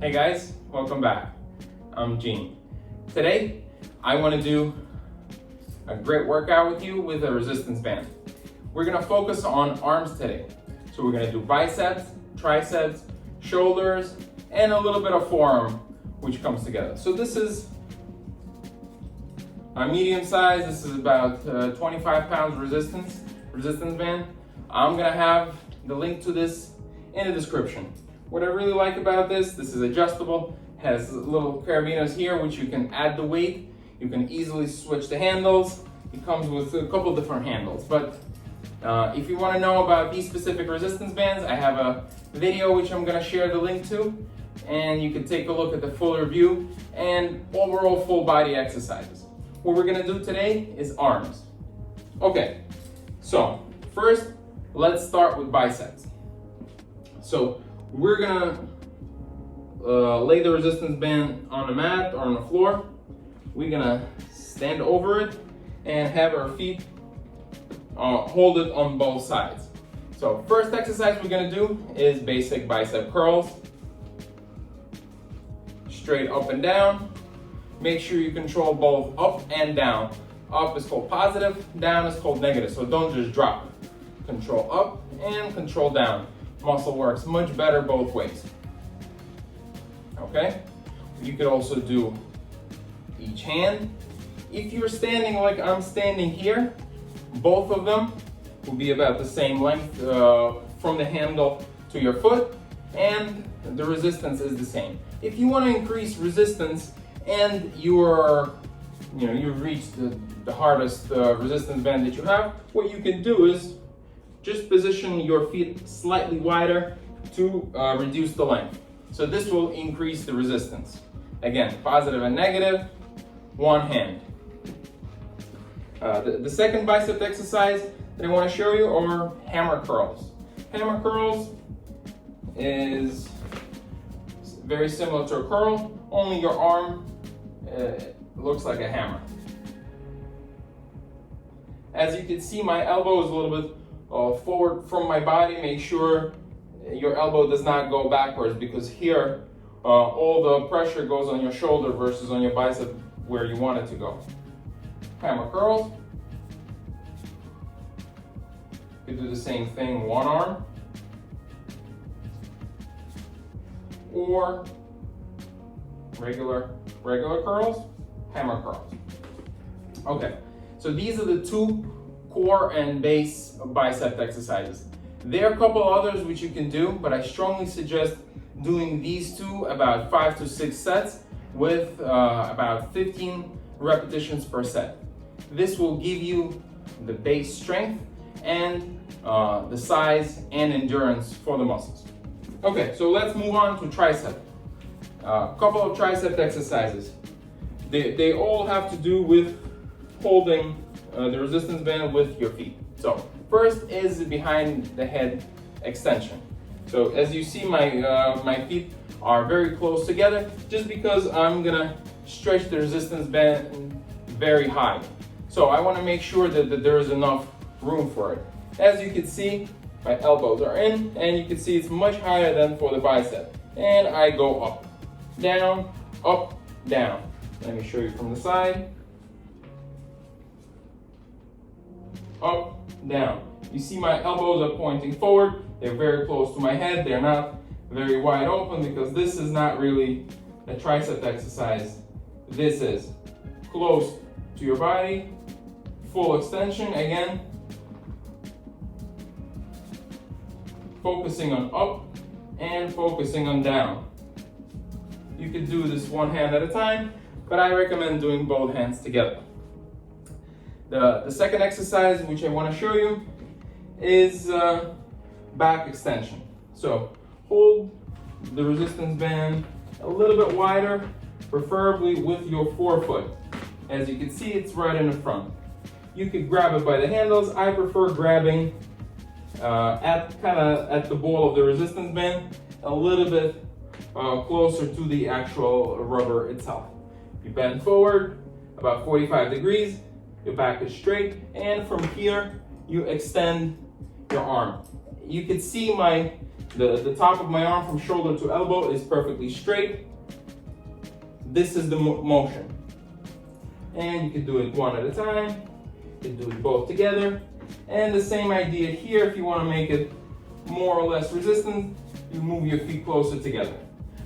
Hey guys, welcome back. I'm Gene. Today, I want to do a great workout with you with a resistance band. We're going to focus on arms today. So we're going to do biceps, triceps, shoulders, and a little bit of forearm, which comes together. So this is a medium size. This is about 25 pounds resistance band. I'm going to have the link to this in the description. What I really like about this is adjustable, has little carabiners here which you can add the weight, you can easily switch the handles. It comes with a couple different handles, but if you want to know about these specific resistance bands, I have a video which I'm going to share the link to, and you can take a look at the full review and overall full body exercises. What we're going to do today is arms. Okay, so first let's start with biceps. So we're gonna lay the resistance band on the mat or on the floor. We're gonna stand over it and have our feet hold it on both sides. So first exercise we're gonna do is basic bicep curls. Straight up and down. Make sure you control both up and down. Up is called positive, down is called negative. So don't just drop. Control up and control down. Muscle works much better both ways. Okay? You could also do each hand. If you're standing like I'm standing here, both of them will be about the same length from the handle to your foot, and the resistance is the same. If you want to increase resistance and you've reached the hardest resistance band that you have, what you can do is just position your feet slightly wider to reduce the length. So this will increase the resistance. Again, positive and negative, one hand. The second bicep exercise that I want to show you are hammer curls. Hammer curls is very similar to a curl, only your arm looks like a hammer. As you can see, my elbow is a little bit forward from my body. Make sure your elbow does not go backwards, because here all the pressure goes on your shoulder versus on your bicep where you want it to go. Hammer curls. You can do the same thing, one arm. Or regular curls, hammer curls. Okay, so these are the two core and base bicep exercises. There are a couple others which you can do, but I strongly suggest doing these two about 5 to 6 sets with about 15 repetitions per set. This will give you the base strength and the size and endurance for the muscles. Okay, so let's move on to tricep. A couple of tricep exercises. They all have to do with holding the resistance band with your feet. So first is behind the head extension. So as you see, my feet are very close together just because I'm gonna stretch the resistance band very high. So I want to make sure that there is enough room for it. As you can see, my elbows are in, and you can see it's much higher than for the bicep. And I go up, down, up, down. Let me show you from the side. Up, down. You see my elbows are pointing forward. They're very close to my head. They're not very wide open, because this is not really a tricep exercise. This is close to your body, full extension again. Focusing on up and focusing on down. You could do this one hand at a time, but I recommend doing both hands together. The second exercise which I want to show you is back extension. So hold the resistance band a little bit wider, preferably with your forefoot. As you can see, it's right in the front. You could grab it by the handles. I prefer grabbing at the ball of the resistance band, a little bit closer to the actual rubber itself. You bend forward about 45 degrees. Your back is straight, and from here you extend your arm. You can see my The top of my arm from shoulder to elbow is perfectly straight. This is the motion. And you can do it one at a time. You can do it both together. And the same idea here, if you want to make it more or less resistant, you move your feet closer together.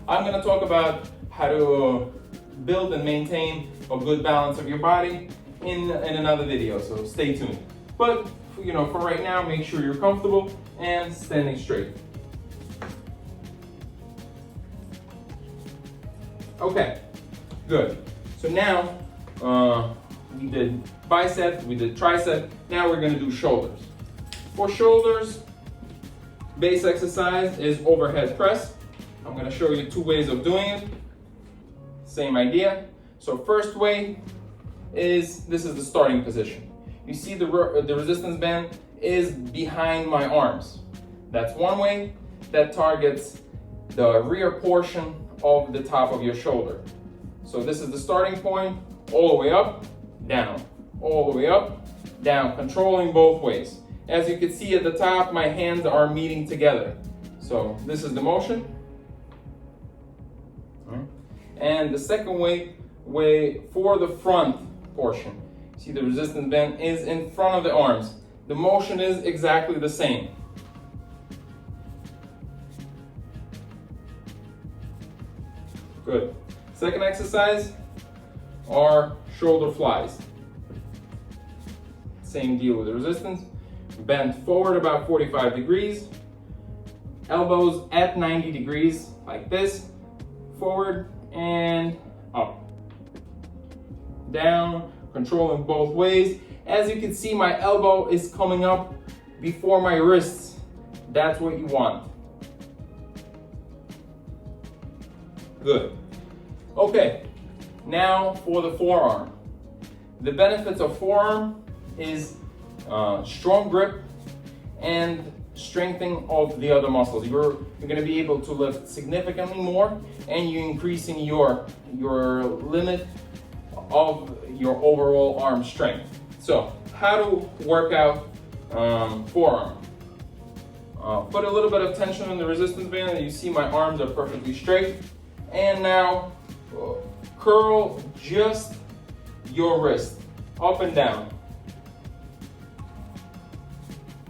I'm going to talk about how to build and maintain a good balance of your body in another video, so stay tuned. But for right now, make sure you're comfortable and standing straight. Okay, good. So now we did bicep, we did tricep. Now we're going to do shoulders. For shoulders, base exercise is overhead press. I'm going to show you two ways of doing it. Same idea. So first way is, this is the starting position. You see the resistance band is behind my arms. That's one way. That targets the rear portion of the top of your shoulder. So this is the starting point, all the way up, down, all the way up, down, controlling both ways. As you can see at the top, my hands are meeting together. So this is the motion. And the second way for the front portion. See, the resistance band is in front of the arms. The motion is exactly the same. Good. Second exercise are shoulder flies. Same deal with the resistance. Bend forward about 45 degrees. Elbows at 90 degrees, like this. Forward and up. Down, controlling both ways. As you can see, my elbow is coming up before my wrists. That's what you want. Good. Okay, now for the forearm. The benefits of forearm is strong grip and strengthening of the other muscles. You're going to be able to lift significantly more, and you're increasing your limit of your overall arm strength. So how to work out forearm. Put a little bit of tension in the resistance band, and you see my arms are perfectly straight. And now curl just your wrist up and down.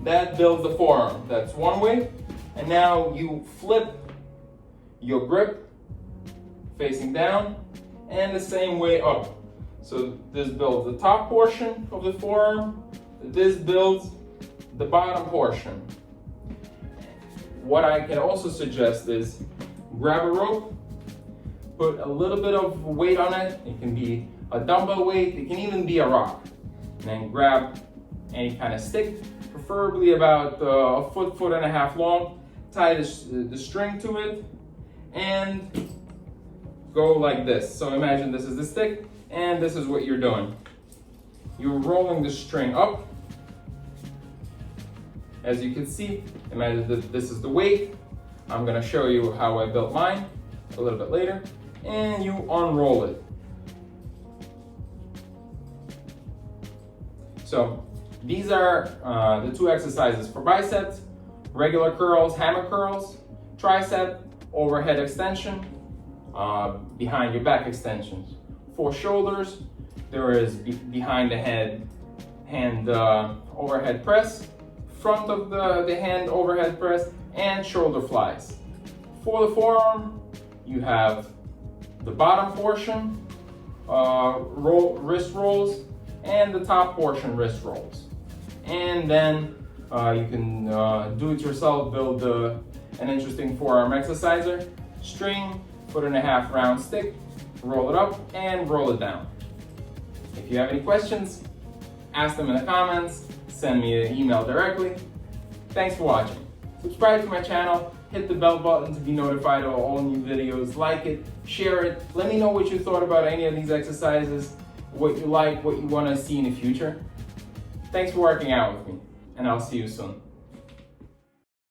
That builds the forearm. That's one way. And now you flip your grip facing down, and the same way up. So this builds the top portion of the forearm. This builds the bottom portion. What I can also suggest is grab a rope, put a little bit of weight on it. It can be a dumbbell weight, it can even be a rock. And then grab any kind of stick, preferably about a foot and a half long. Tie the string to it and go like this. So imagine this is the stick and this is what you're doing. You're rolling the string up. As you can see, imagine that this is the weight. I'm gonna show you how I built mine a little bit later. And you unroll it. So these are the two exercises for biceps: regular curls, hammer curls, tricep, overhead extension, behind your back extensions. For shoulders, there is behind the hand overhead press, front of the hand overhead press, and shoulder flies. For the forearm, you have the bottom portion, wrist rolls, and the top portion, wrist rolls. And then you can do it yourself, build an interesting forearm exerciser. String, 1.5 round stick, roll it up and roll it down. If you have any questions, ask them in the comments, send me an email directly. Thanks for watching. Subscribe to my channel, hit the bell button to be notified of all new videos, like it, share it, let me know what you thought about any of these exercises, what you like, what you want to see in the future. Thanks for working out with me, and I'll see you soon.